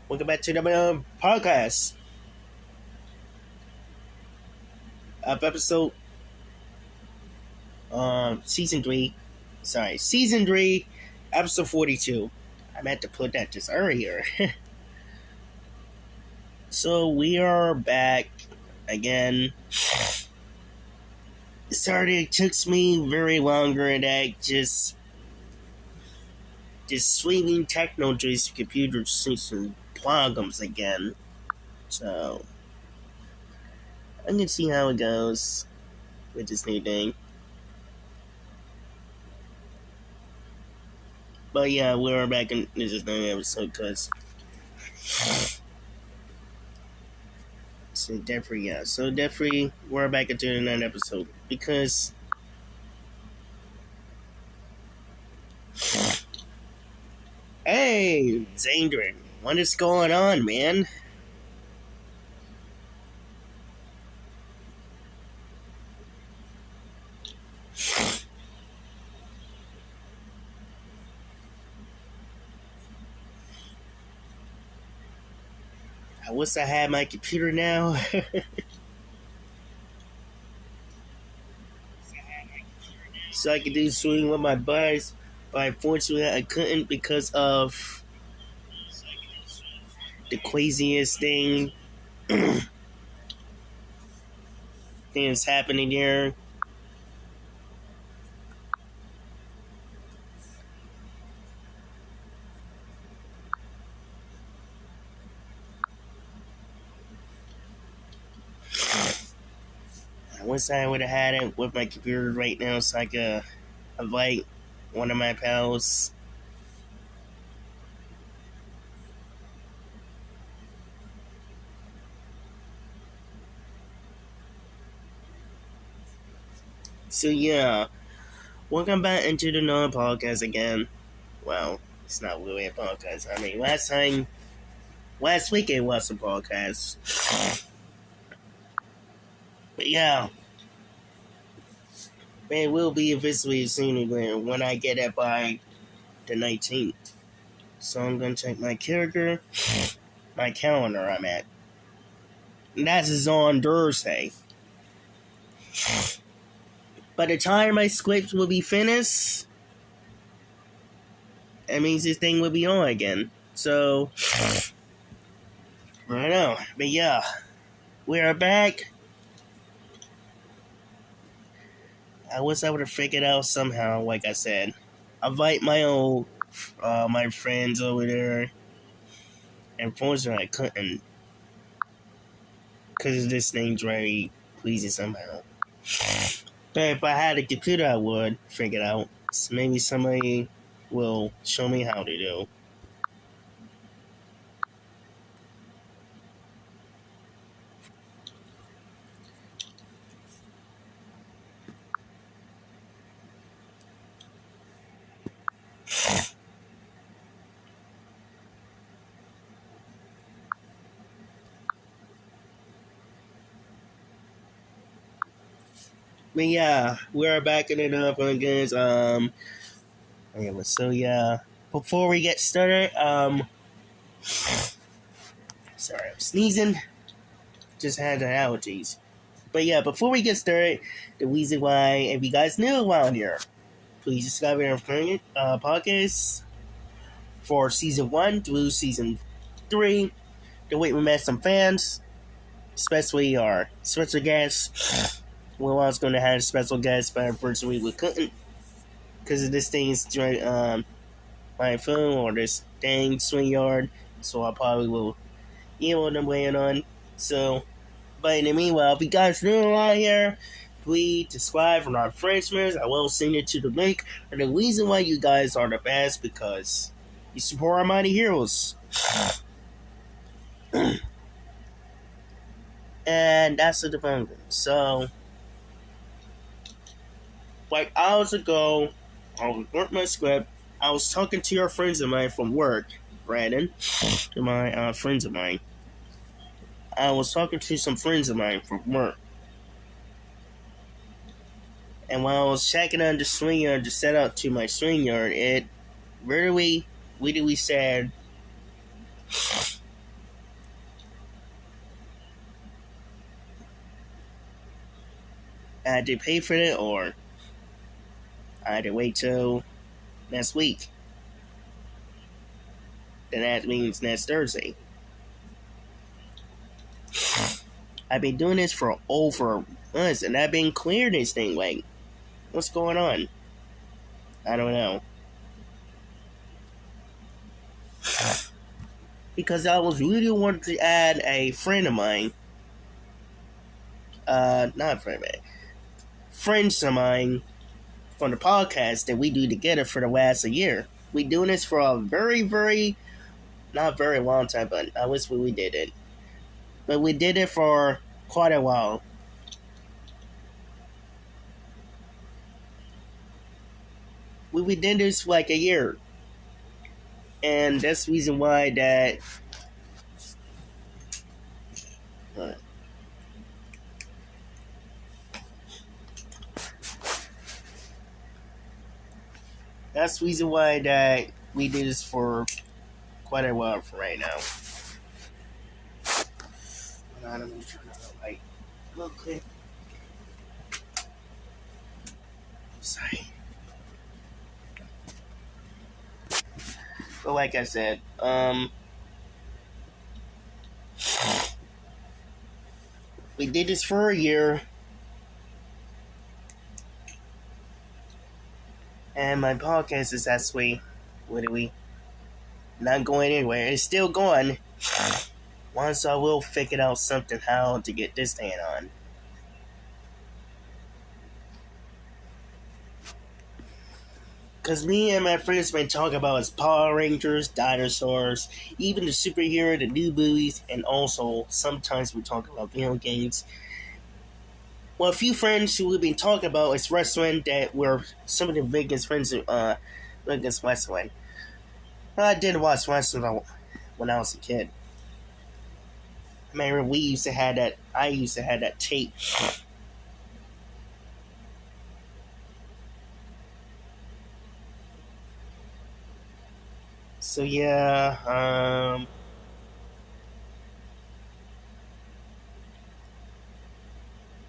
Welcome back to the podcast of episode season 3. Sorry, season 3, episode 42. I meant to put that just earlier. So we are back again. Sorry, it took me very longer than that. Just swinging technology's computer system problems again. So I'm gonna see how it goes with this new thing. But yeah, we're back in this is the episode because so definitely we're back into the next episode because hey Zandrin, what is going on, man? I wish I had my computer now. So I could do swing with my bars, but unfortunately I couldn't because of the craziest thing things happening here. I wish I would have had it with my computer right now so I could invite one of my pals. So yeah, welcome back into the non-podcast again. Well, it's not really a podcast. I mean, last week it was a podcast. But yeah, it will be officially soon again when I get it by the 19th. So I'm gonna check my calendar I'm at. And that is on Thursday. By the time my script will be finished, that means this thing will be on again. So, I don't know. But yeah, we are back. I wish I would have figured out somehow, like I said. Invite my friends over there. Unfortunately, I couldn't. Because this thing's very pleasing somehow. But if I had a computer, I would figure it out. So maybe somebody will show me how to do. But yeah, we're back in it up again. So yeah, before we get started, sorry, I'm sneezing. Just had the allergies. But yeah, before we get started, the reason why, if you guys new around here, please subscribe to our podcast for season 1 through season 3. The way we met some fans, especially our special guests. We was going to have a special guest, but unfortunately we couldn't because of this thing's my phone or this dang swing yard. So I probably will email them later on. So, but in the meanwhile, if you guys are new around here, please subscribe on our friendsmers. I will send it to the link. And the reason why you guys are the best because you support our mighty heroes. And that's the development. So, like hours ago, I was working my script. I was talking to your friends of mine from work, Brandon, to my friends of mine. I was talking to some friends of mine from work. And while I was checking on the swing yard to set up to my swing yard, it really sad I had to pay for it, or I had to wait till next week. Then that means next Thursday. I've been doing this for over months, and I've been clearing this thing. Like, what's going on? I don't know. Because I was really wanting to add a friend of mine. Not a friend of mine. Friends of mine from the podcast that we do together for the last a year. We doing this for a very, very, not very long time, but I wish we did it. But we did it for quite a while. We did this for like a year. And that's the reason why that... that's the reason why that we did this for quite a while for right now. Hold on, let me turn on the light real quick. Sorry. But like I said, we did this for a year. And my podcast is actually literally not going anywhere. It's still going. Once I will figure out something how to get this thing on. Because me and my friends been talking about his Power Rangers, dinosaurs, even the superhero, the new movies, and also sometimes we talk about video games. Well, a few friends who we've been talking about is wrestling that were some of the biggest friends biggest wrestling. I did watch wrestling when I was a kid. I remember I used to have that tape. So yeah,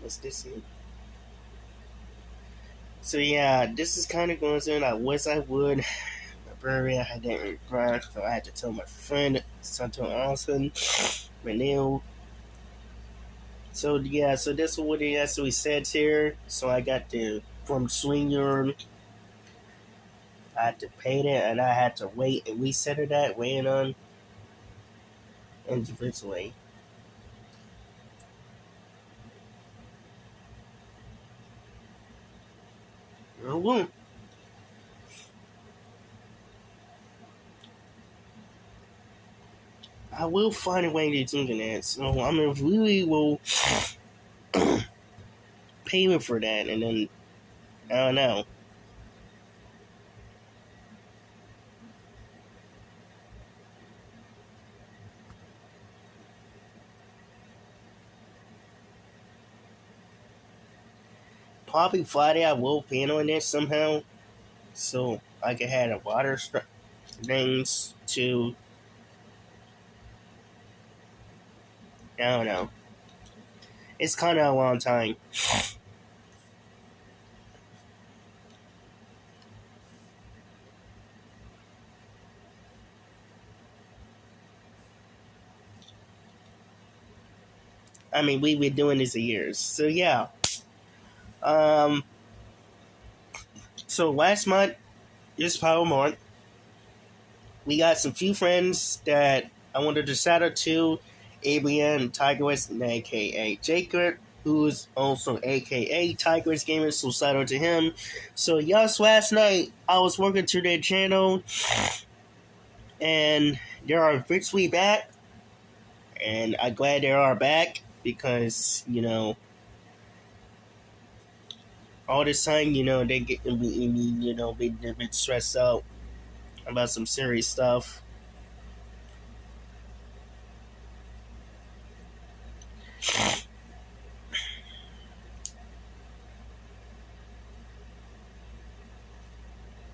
what's this in? So yeah, this is kind of going on. I wish I would. My brother, I didn't regret, so I had to tell my friend, Santo Austin, Renil. So yeah, so that's what it actually says here. So I got the from Swinger. I had to pay it, and I had to wait, and we set it that waiting on individually. I won't. I will find a way to do that. So I mean, really will pay me for that, and then I don't know. Probably Friday I will pay on this somehow, so I can have the water things to. I don't know. It's kind of a long time. I mean, we've been doing this for years. So yeah. Um. So last month, this Power Month, we got some few friends that I wanted to shout out to. Abrian Tigress, aka Jacob, who's also aka Tigress Gamer, so shout out to him. So yes, last night I was working to their channel, and they are officially back, and I'm glad they are back because all this time they get they a bit stressed out about some serious stuff.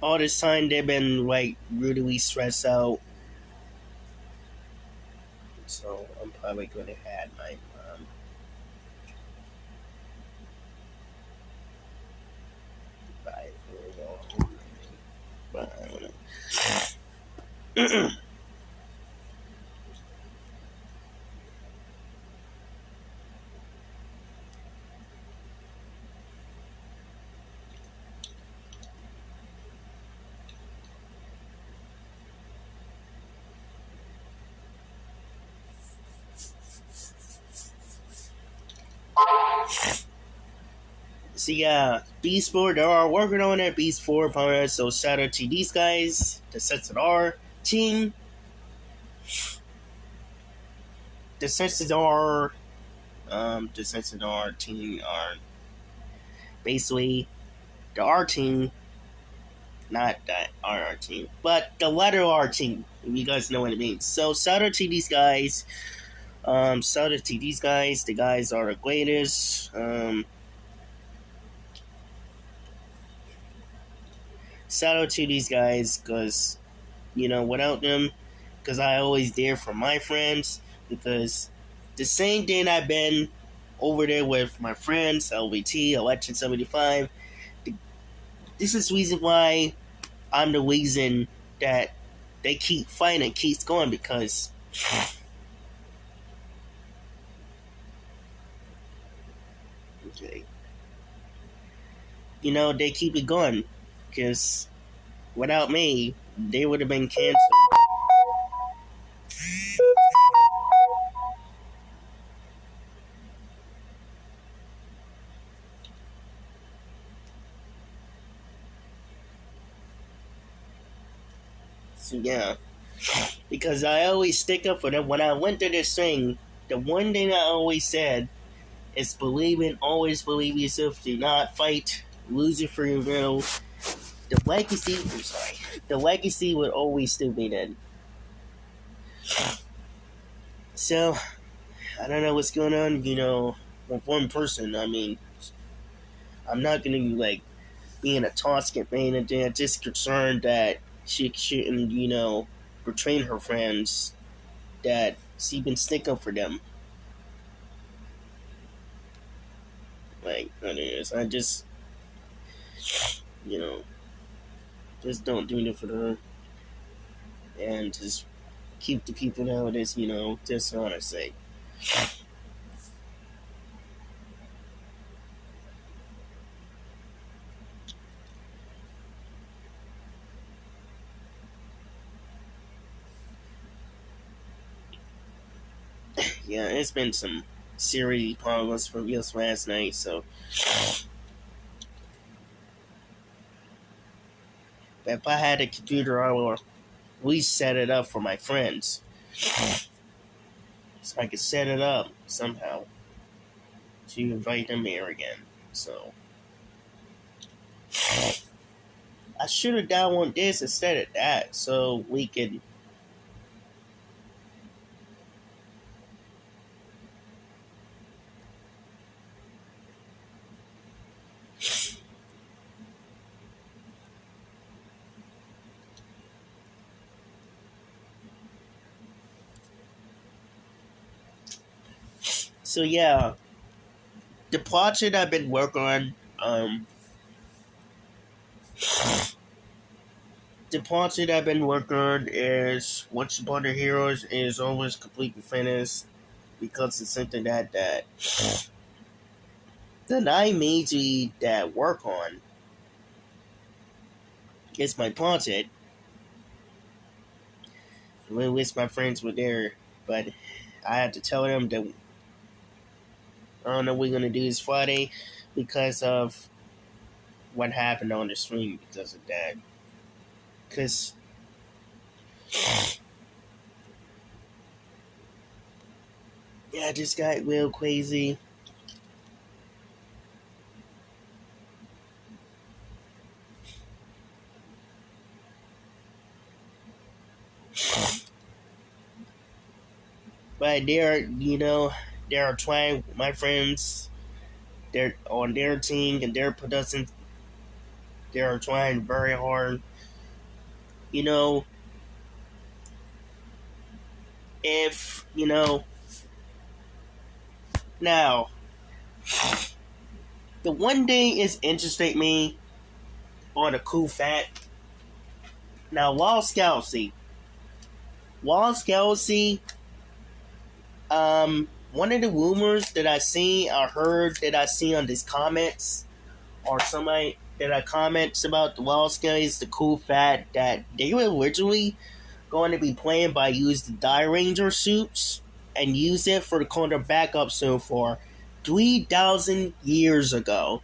All this time they've been like really stressed out. So I'm probably gonna have my So yeah, Beast 4, they are working on it. Beast 4 opponents, so shout out to these guys, the Sets R team. The Sets R team are basically the R team, not the RR team, but the letter R team, if you guys know what it means. So shout out to these guys. Shout out to these guys. The guys are the greatest. Shout out to these guys because, without them, because I always there for my friends, because the same thing I've been over there with my friends, LVT, Election 75, this is the reason why I'm the reason that they keep fighting, keeps going, because okay, they keep it going, because without me, they would have been canceled. So yeah, because I always stick up for them. When I went to this thing, the one thing I always said is always believe yourself. Do not fight, lose it for your will. The legacy would always still be there. So I don't know what's going on. With one person. I mean, I'm not gonna being a toxic man, and they're just concerned that she shouldn't, betray her friends, that she been sticking up for them. Anyways, I just, you know, just don't do it for her, and just keep the people nowadays, just on our sake. Yeah, it's been some serious problems for us last night, so. If I had a computer, I would at least set it up for my friends. So I could set it up somehow to invite them here again. So I should have downloaded this instead of that, so we could. So yeah, the project I've been working on, is Once Upon the Heroes is almost completely finished, because it's something that I mainly that work on. It's my project. I wish my friends were there, but I had to tell them that I don't know what we're gonna do this Friday because of what happened on the stream because of that. Because yeah, I just got real crazy. But they're trying, my friends, they're on their team and their production, they're trying very hard. If, now, the one thing is interesting me on a cool fact. Now, Lost Galaxy, Walls Galaxy, one of the rumors that I heard that I see on these comments, or somebody that I comments about the Walls Galaxy is the cool fact that they were originally going to be playing by use the Die Ranger suits and use it for the corner backup suit for 3,000 years ago.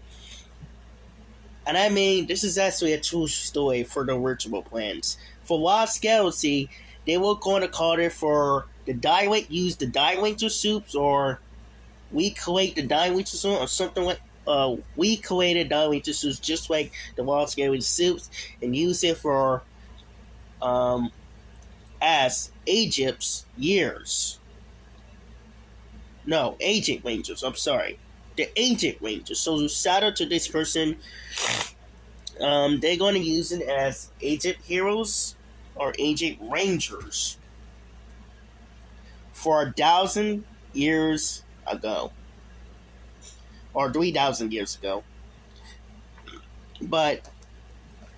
And I mean, this is actually a true story for the original plans. For Lost Galaxy, they were going to call it for use the Die Ranger suits, or we create the Die Ranger suit, or something like. We created Die Ranger suits just like the Lost Galaxy suits, and use it for as Egypt's years. No, Agent Rangers. I'm sorry, the Agent Rangers. So shout out to this person. They're going to use it as Agent Heroes or Agent Rangers for 1,000 years ago, or 3,000 years ago. But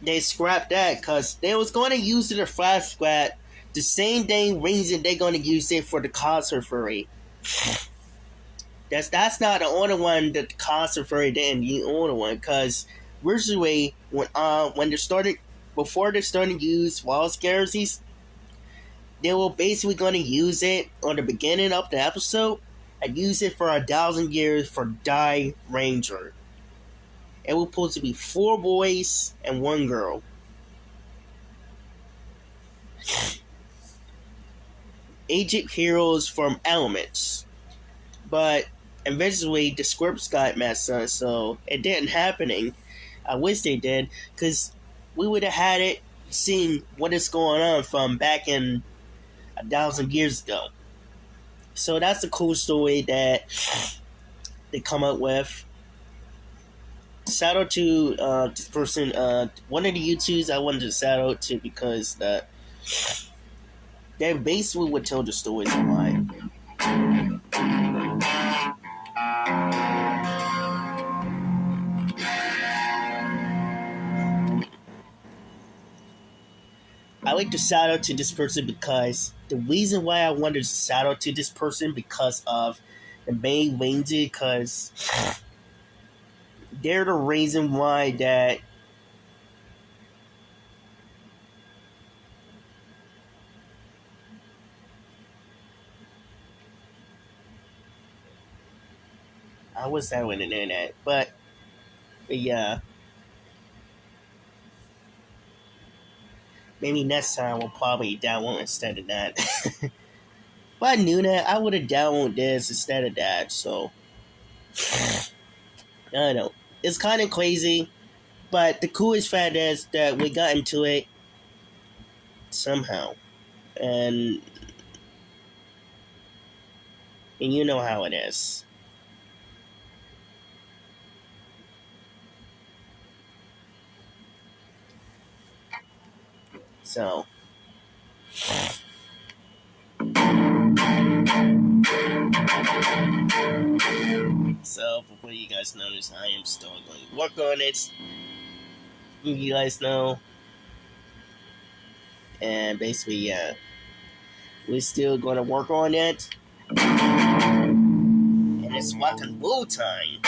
they scrapped that because they was going to use it as Flash Scrap the same dang reason they're going to use it for the concert furry. That's not the only one that the concert furry didn't the only one, because originally when they started, before they started to use wall scarcities, they were basically going to use it on the beginning of the episode and use it for 1,000 years for Die Ranger. It was supposed to be 4 boys and 1 girl. Agent heroes from Elements. But eventually the scripts got messed up, so it didn't happening. I wish they did, because we would have had it seeing what is going on from back in 1,000 years ago. So that's a cool story that they come up with. Shout out to this person, one of the YouTubers I wanted to shout out to, because they basically would tell the stories of why. I like to shout out to this person because the reason why I wanted to shout out to this person because of the main ranger, because they're the reason why that I was that with the internet, but yeah. Maybe next time we'll probably download instead of that. If I knew that, I would have downloaded this instead of that, so I don't know. It's kind of crazy, but the coolest fact is that we got into it somehow. And you know how it is. So before you guys notice, I am still going to work on it. You guys know. And basically, yeah, we're still going to work on it. And it's rock and roll time.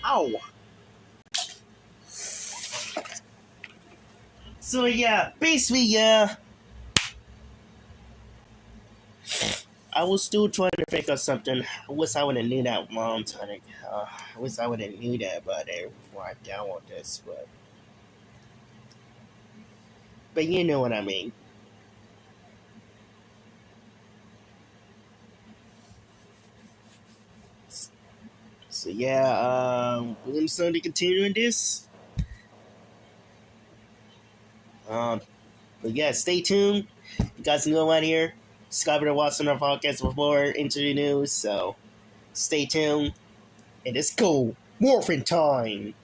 Ow! So yeah, basically, yeah. I was still trying to think of something. I wish I would have knew that long time. I wish I would have knew that about it before I download this, but you know what I mean. So yeah, we're gonna start to continue this. Um, but yeah, stay tuned. You guys know around here. Subscribe to watching our podcast before into the news. So stay tuned. And it's cool. Morphin time.